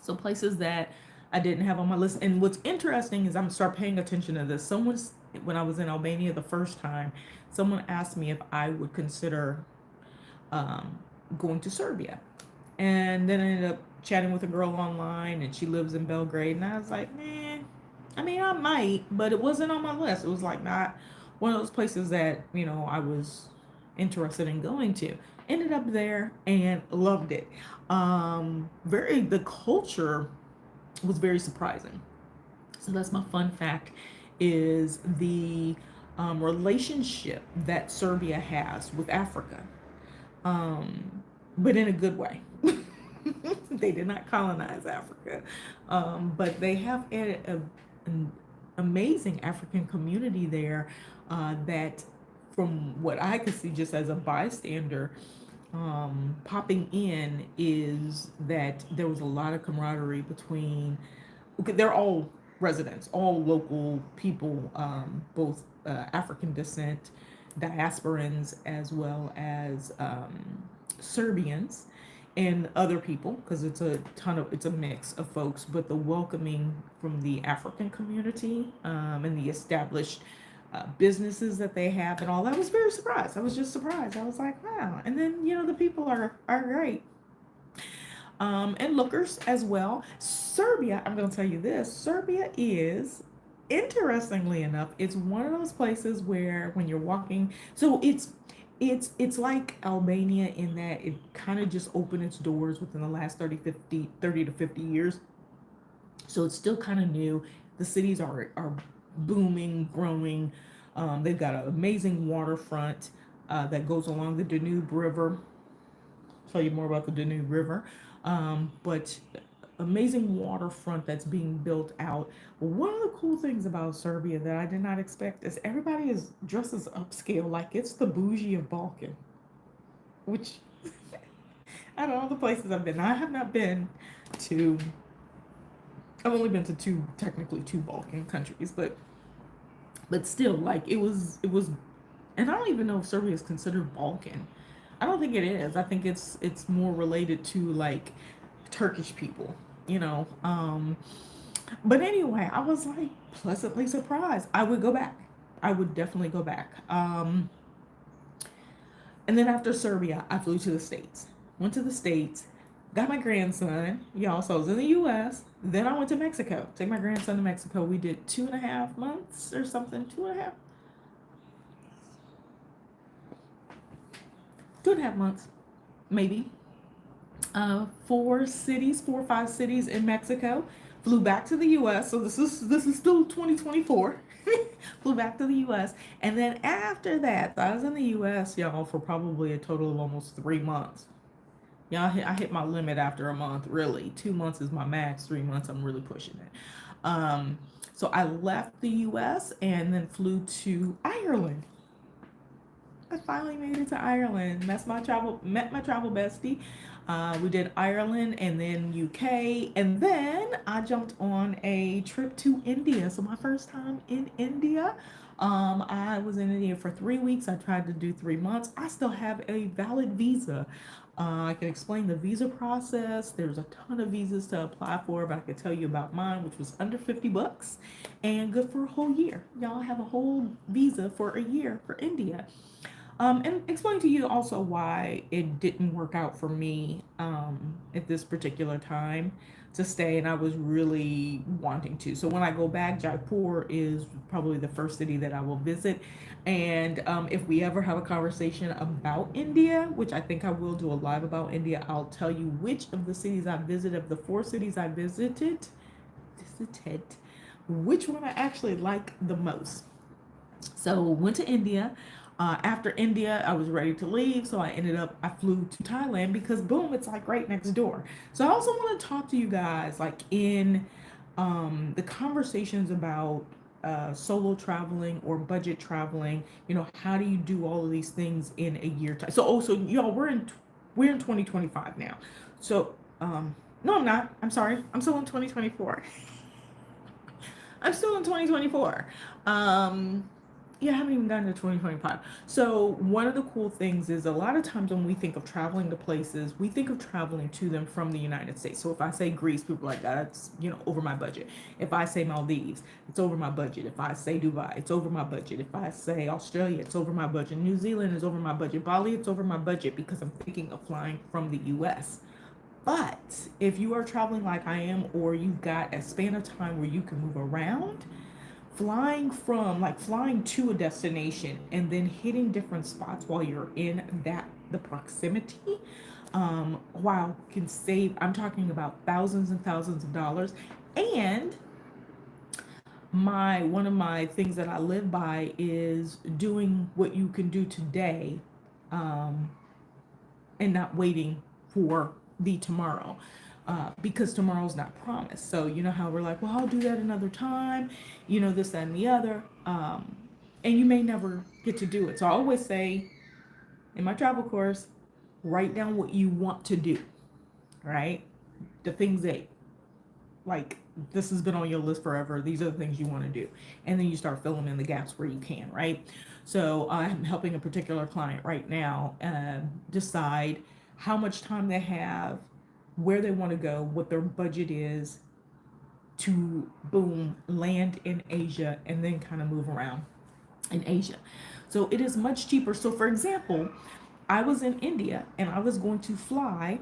So places that I didn't have on my list. And what's interesting is I'm start paying attention to this. When I was in Albania the first time, someone asked me if I would consider um, going to Serbia. And then I ended up chatting with a girl online, and she lives in Belgrade. And I was like, man, I mean, I might, but it wasn't on my list. It was like not one of those places that, I was interested in going to. Ended up there and loved it. The culture was very surprising. So that's my fun fact is the relationship that Serbia has with Africa, but in a good way. They did not colonize Africa, but they have an amazing African community there that, from what I could see just as a bystander, popping in, is that there was a lot of camaraderie between, okay, they're all residents, all local people, both African descent, diasporans, as well as Serbians and other people, because it's a mix of folks, but the welcoming from the African community, and the established businesses that they have and all that, I was very surprised. I was just surprised. I was like, wow. And then, the people are great. And lookers as well. Serbia, I'm going to tell you this. Serbia is, interestingly enough, it's one of those places where when you're walking, so it's like Albania in that it kind of just opened its doors within the last 30 to 50 years. So it's still kind of new. The cities are booming, growing. They've got an amazing waterfront that goes along the Danube River. I'll tell you more about the Danube River. But amazing waterfront that's being built out. One of the cool things about Serbia that I did not expect is everybody is dressed as upscale, like it's the bougie of Balkan, which out of all the places I've been, I have not been to, I've only been to technically two Balkan countries, but still, like it was, and I don't even know if Serbia is considered Balkan. I don't think it is. I think it's more related to like Turkish people, you know. But anyway, I was like pleasantly surprised. I would go back. I would definitely go back. And then after Serbia, I flew to the States. Went to the States, got my grandson, y'all. So I was in the US. Then I went to Mexico. Take my grandson to Mexico. We did 2.5 months or something. 2.5 months, maybe. 4 or 5 cities in Mexico. Flew back to the U.S. So this is still 2024. Flew back to the U.S. And then after that, I was in the U.S. y'all for probably a total of almost 3 months. Yeah, I hit my limit after a month. Really, 2 months is my max. 3 months, I'm really pushing it. So I left the U.S. and then flew to Ireland. I finally made it to Ireland. Met my travel bestie. We did Ireland and then UK, and then I jumped on a trip to India. So my first time in India. I was in India for 3 weeks. I tried to do 3 months. I still have a valid visa. I can explain the visa process. There's a ton of visas to apply for, but I can tell you about mine, which was under $50 and good for a whole year. Y'all have a whole visa for a year for India. And explain to you also why it didn't work out for me at this particular time to stay, and I was really wanting to. So when I go back, Jaipur is probably the first city that I will visit. And if we ever have a conversation about India, which I think I will do a live about India, I'll tell you which of the cities I visited, of the 4 cities I visited, which one I actually like the most. So went to India. After India, I was ready to leave, so I flew to Thailand because boom, it's like right next door. So I also want to talk to you guys like in the conversations about solo traveling or budget traveling. How do you do all of these things in a year time? So also, y'all, we're in 2025 now. So no, I'm not. I'm sorry. I'm still in 2024. I'm still in 2024. Yeah, I haven't even gotten to 2025. So one of the cool things is a lot of times when we think of traveling to places, we think of traveling to them from the United States. So if I say Greece, people are like, that's, over my budget. If I say Maldives, it's over my budget. If I say Dubai, it's over my budget. If I say Australia, it's over my budget. New Zealand is over my budget. Bali, it's over my budget because I'm thinking of flying from the US. But if you are traveling like I am, or you've got a span of time where you can move around, flying to a destination and then hitting different spots while you're in the proximity, while can save, I'm talking about thousands and thousands of dollars. And one of my things that I live by is doing what you can do today, and not waiting for the tomorrow. Because tomorrow's not promised. So you know how we're like, well, I'll do that another time, this, that, and the other. And you may never get to do it. So I always say in my travel course, write down what you want to do, right? The things that, like, this has been on your list forever. These are the things you want to do. And then you start filling in the gaps where you can, right? So I'm helping a particular client right now decide how much time they have, where they want to go, what their budget is to boom, land in Asia and then kind of move around in Asia. So it is much cheaper. So for example, I was in India and I was going to fly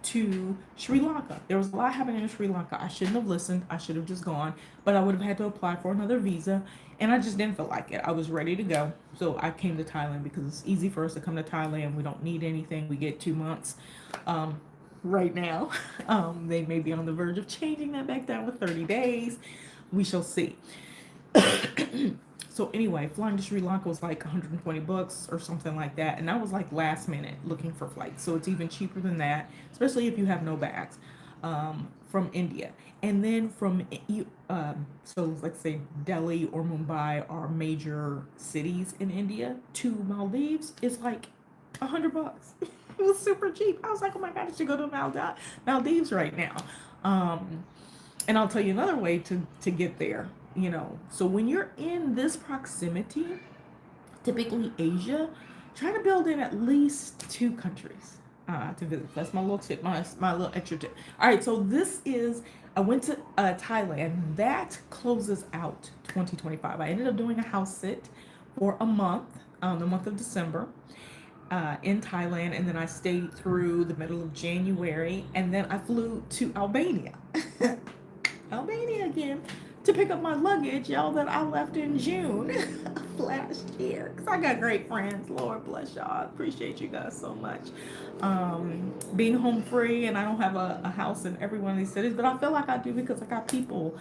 to Sri Lanka. There was a lot happening in Sri Lanka. I shouldn't have listened. I should have just gone, but I would have had to apply for another visa and I just didn't feel like it. I was ready to go. So I came to Thailand because it's easy for us to come to Thailand. We don't need anything. We get 2 months. Right now. They may be on the verge of changing that back down to 30 days. We shall see. So anyway, flying to Sri Lanka was like $120 or something like that. And that was like last minute looking for flights. So it's even cheaper than that, especially if you have no bags, from India. And then so let's say Delhi or Mumbai are major cities in India, to Maldives is like $100. It was super cheap. I was like, oh my God, I should go to Maldives right now. And I'll tell you another way to get there, So when you're in this proximity, typically Asia, try to build in at least 2 countries to visit. That's my little tip, my little extra tip. All right, so I went to Thailand. That closes out 2025. I ended up doing a house sit for a month, the month of December. in Thailand, and then I stayed through the middle of January, and then I flew to Albania. Albania again to pick up my luggage, y'all, that I left in June of last year. Because I got great friends. Lord bless y'all. I appreciate you guys so much. Being home free, and I don't have a house in every one of these cities, but I feel like I do because I got people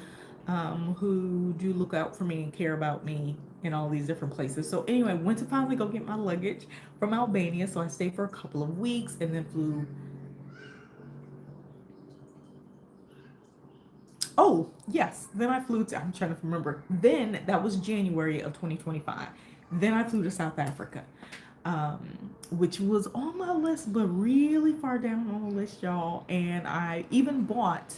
who do look out for me and care about me in all these different places. So anyway, went to finally go get my luggage from Albania. So I stayed for a couple of weeks and then flew. Oh, yes. Then I flew to, I'm trying to remember. Then that was January of 2025. Then I flew to South Africa, which was on my list, but really far down on the list, y'all. And I even bought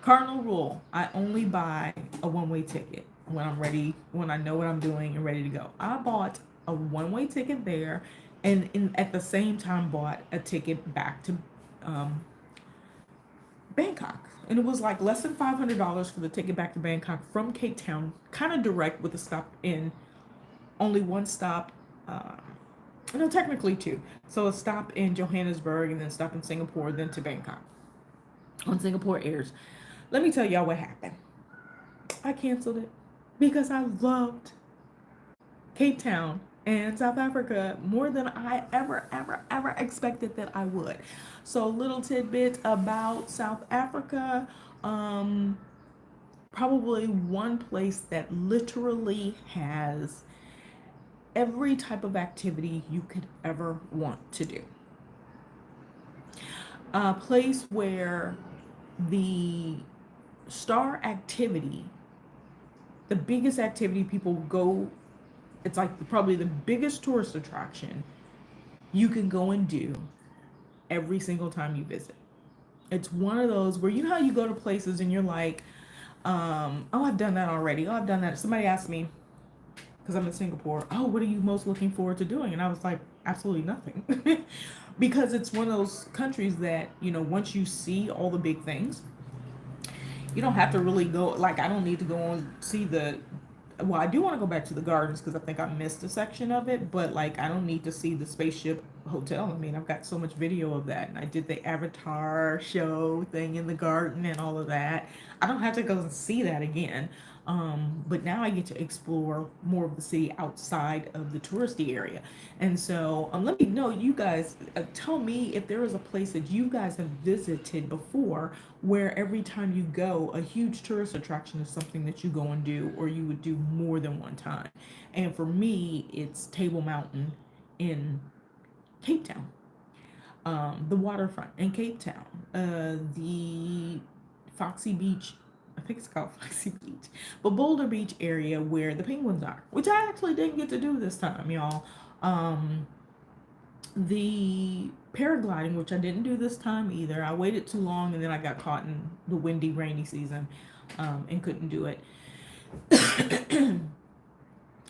Cardinal Rule. I only buy a one-way ticket when I'm ready, when I know what I'm doing and ready to go. I bought a one-way ticket there, and at the same time bought a ticket back to um, Bangkok. And it was like less than $500 for the ticket back to Bangkok from Cape Town, kind of direct with a stop in, only one stop, no, technically two. So a stop in Johannesburg and then stop in Singapore, then to Bangkok on Singapore Airs. Let me tell y'all what happened. I canceled it because I loved Cape Town and South Africa more than I ever expected that I would. So, little tidbit about South Africa. Probably one place that literally has every type of activity you could ever want to do. A place where the star activity, the biggest activity people go, it's like probably the biggest tourist attraction you can go and do every single time you visit. It's one of those where, you know how you go to places and you're like, oh, I've done that already. Oh, I've done that. Somebody asked me, because I'm in Singapore, oh, what are you most looking forward to doing? And I was like, absolutely nothing. Because it's one of those countries that, you know, once you see all the big things, you don't have to really go, like, I don't need to go and see the, well, I do want to go back to the gardens because I think I missed a section of it, but like, I don't need to see the spaceship hotel. I mean, I've got so much video of that, and I did the Avatar show thing in the garden and all of that. I don't have to go and see that again. But now I get to explore more of the city outside of the touristy area. And so let me know, you guys, tell me if there is a place that you guys have visited before where every time you go, a huge tourist attraction is something that you go and do, or you would do more than one time. And for me, it's Table Mountain in Cape Town, the waterfront in Cape Town, the Foxy Beach, I think it's called Foxy Beach, but Boulder Beach area where the penguins are, which I actually didn't get to do this time, y'all. The paragliding, which I didn't do this time either. I waited too long and then I got caught in the windy, rainy season, and couldn't do it.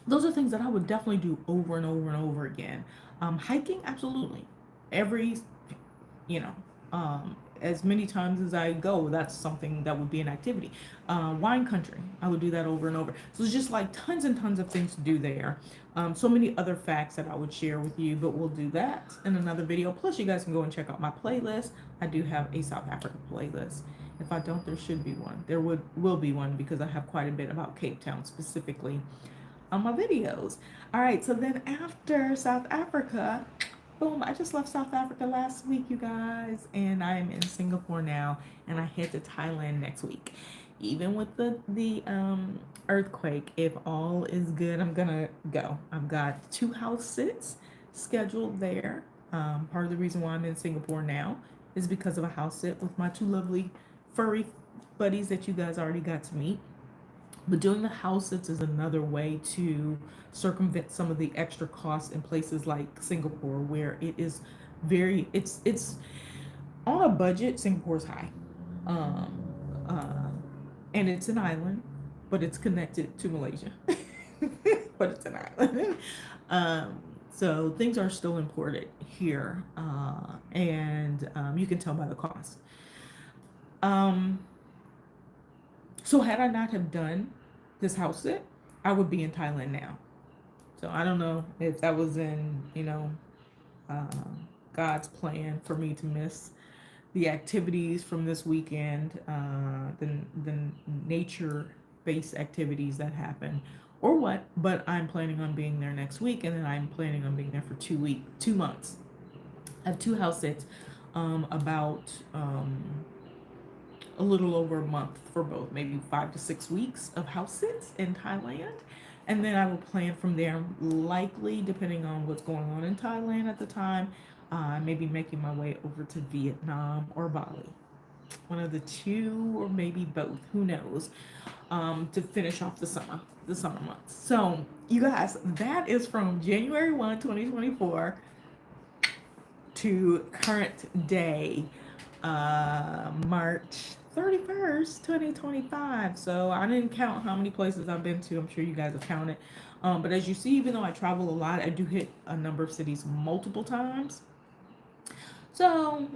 Those are things that I would definitely do over and over and over again. Hiking, absolutely. Every, you know, as many times as I go, that's something that would be an activity. Wine country, I would do that over and over. So it's just like tons and tons of things to do there. So many other facts that I would share with you, but we'll do that in another video. Plus, you guys can go and check out my playlist. I do have a South Africa playlist. If I don't, there should be one. There will be one because I have quite a bit about Cape Town specifically on my videos. All right, so then after South Africa, boom, I just left South Africa last week, you guys, and I'm in Singapore now, and I head to Thailand next week. Even with the earthquake, if all is good, I'm gonna go. I've got 2 house sits scheduled there. Part of the reason why I'm in Singapore now is because of a house sit with my 2 lovely furry buddies that you guys already got to meet. But doing the house sits is another way to circumvent some of the extra costs in places like Singapore, where it is very, it's on a budget. Singapore's high, and it's an island, but it's connected to Malaysia. But it's an island. So things are still imported here, and you can tell by the cost. So had I not have done this house sit, I would be in Thailand now. So I don't know if that was in, you know, God's plan for me to miss the activities from this weekend, the nature-based activities that happen, or what. But I'm planning on being there next week, and then I'm planning on being there for 2 months. I have 2 house sits, about a little over a month for both, maybe 5 to 6 weeks of house sits in Thailand. And then I will plan from there, likely, depending on what's going on in Thailand at the time, maybe making my way over to Vietnam or Bali. One of the two, or maybe both, who knows, to finish off the summer months. So, you guys, that is from January 1, 2024 to current day, March 31st, 2025. So I didn't count how many places I've been to. I'm sure you guys have counted. But as you see, even though I travel a lot, I do hit a number of cities multiple times. So,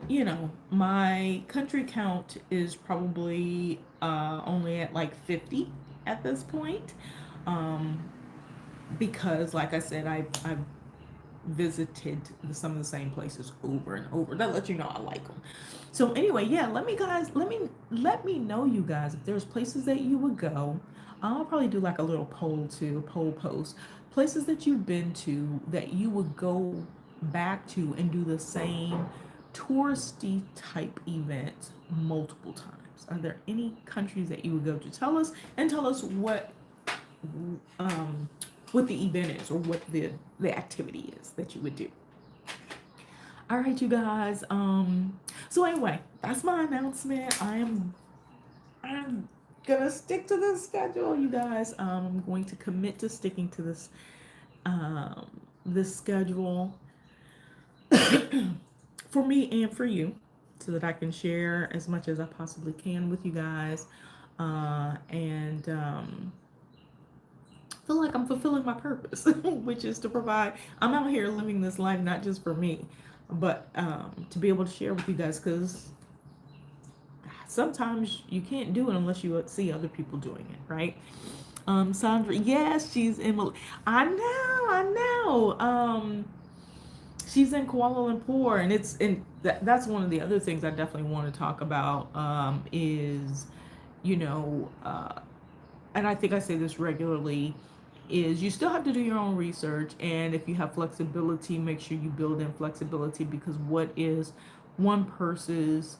my country count is probably only at like 50 at this point. Because, like I said, I've visited some of the same places over and over. That lets you know I like them. So anyway, yeah, let me know, you guys, if there's places that you would go. I'll probably do like a little poll post, places that you've been to that you would go back to and do the same touristy type event multiple times. Are there any countries that you would go to? Tell us what the event is, or what the activity is that you would do. All right, you guys. So anyway, that's my announcement. I'm gonna stick to this schedule, you guys. I'm going to commit to sticking to this schedule for me and for you, so that I can share as much as I possibly can with you guys, and feel like I'm fulfilling my purpose, which is to provide. I'm out here living this life not just for me, but to be able to share with you guys, because sometimes you can't do it unless you see other people doing it, right? Sandra, yes, she's in. I know. She's in Kuala Lumpur, and that's one of the other things I definitely want to talk about. Is and I think I say this regularly, is you still have to do your own research, and if you have flexibility, make sure you build in flexibility, because what is one person's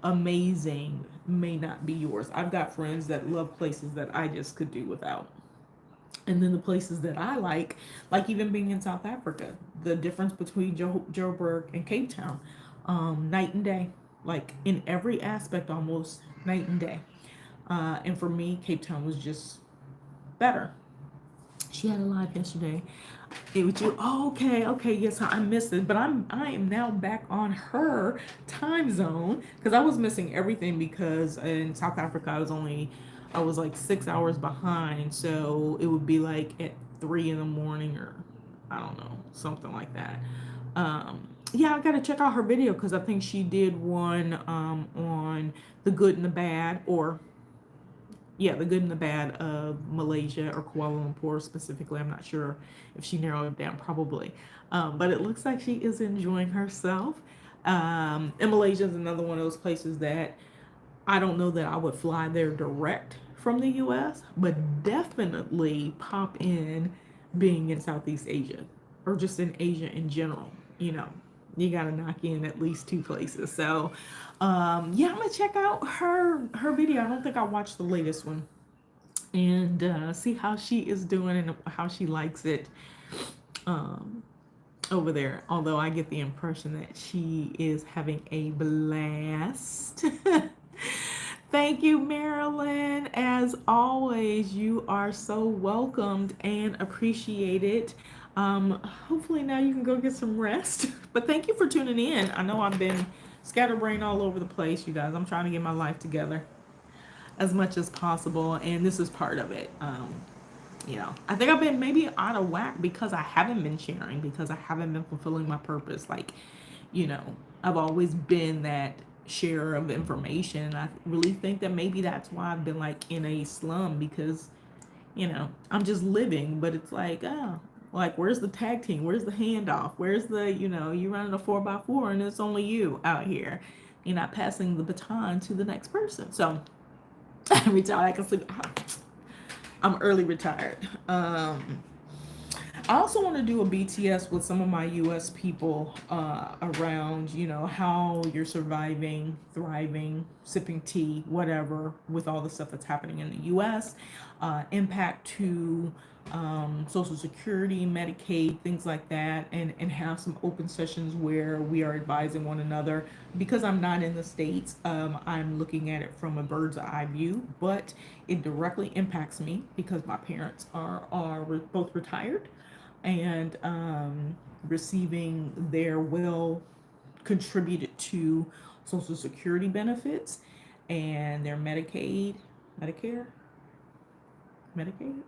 amazing may not be yours. I've got friends that love places that I just could do without. And then the places that I like even being in South Africa, the difference between Joburg and Cape Town, night and day, like in every aspect, almost night and day. And for me, Cape Town was just better. She had a live yesterday. It was you. Oh, okay. Yes, I missed it, but I am now back on her time zone, because I was missing everything, because in South Africa I was like 6 hours behind, so it would be like at 3 in the morning, or I don't know, something like that. Yeah, I gotta check out her video, because I think she did one on the good and the bad, the good and the bad of Malaysia, or Kuala Lumpur specifically. I'm not sure if she narrowed it down, probably. But it looks like she is enjoying herself. And Malaysia is another one of those places that I don't know that I would fly there direct from the US, but definitely pop in being in Southeast Asia, or just in Asia in general. You got to knock in at least 2 places. So, I'm going to check out her video. I don't think I watched the latest one, and see how she is doing and how she likes it over there. Although I get the impression that she is having a blast. Thank you, Marilyn. As always, you are so welcomed and appreciated. Hopefully now you can go get some rest. But thank you for tuning in. I know I've been scatterbrained all over the place, you guys. I'm trying to get my life together as much as possible, and this is part of it. I think I've been maybe out of whack because I haven't been sharing, because I haven't been fulfilling my purpose. I've always been that share of information, and I really think that maybe that's why I've been like in a slum, because I'm just living, but it's like, oh, Like, where's the tag team? Where's the handoff? Where's the, you running a 4x4 and it's only you out here. You're not passing the baton to the next person. So every time I can sleep, I'm early retired. I also want to do a BTS with some of my US people around, how you're surviving, thriving, sipping tea, whatever, with all the stuff that's happening in the US, impact to Social Security, Medicaid, things like that, and have some open sessions where we are advising one another. Because I'm not in the States, I'm looking at it from a bird's eye view, but it directly impacts me because my parents are both retired and receiving their will contributed to Social Security benefits and their Medicare,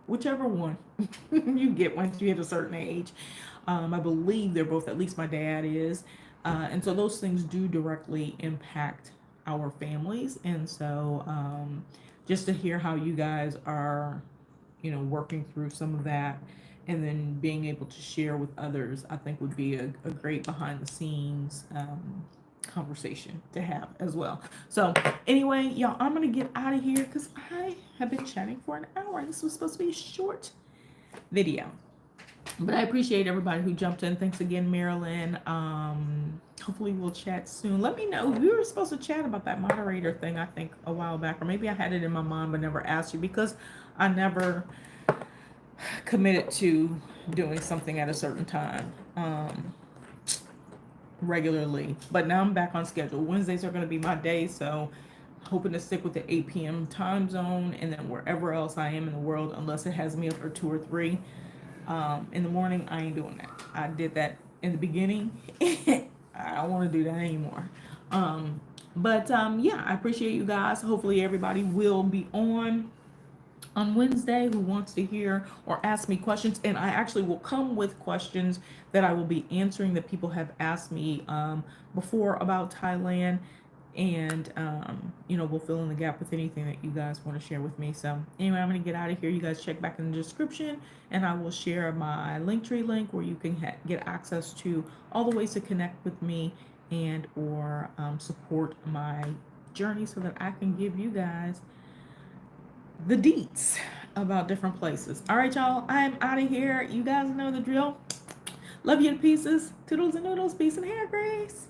whichever one you get once you hit a certain age. I believe they're both, at least my dad is. And so those things do directly impact our families. And so just to hear how you guys are, working through some of that and then being able to share with others, I think would be a great behind the scenes conversation to have as well. So anyway, y'all, I'm gonna get out of here because I have been chatting for an hour. This was supposed to be a short video, but I appreciate everybody who jumped in. Thanks again, Marilyn. Hopefully we'll chat soon. Let me know. We were supposed to chat about that moderator thing, I think, a while back, or maybe I had it in my mind but never asked you because I never committed to doing something at a certain time regularly. But now I'm back on schedule. Wednesdays are going to be my day, so hoping to stick with the 8 p.m. time zone, and then wherever else I am in the world, unless it has me up for 2 or 3 in the morning, I ain't doing that. I did that in the beginning. I don't want to do that anymore. Yeah, I appreciate you guys. Hopefully everybody will be on Wednesday who wants to hear or ask me questions, and I actually will come with questions that I will be answering that people have asked me before about Thailand, and we'll fill in the gap with anything that you guys want to share with me. So anyway, I'm going to get out of here. You guys check back in the description, and I will share my Linktree link where you can get access to all the ways to connect with me and or support my journey so that I can give you guys the deets about different places. All right, y'all, I'm out of here. You guys know the drill. Love you to pieces. Toodles and noodles. Peace and hair, Grace.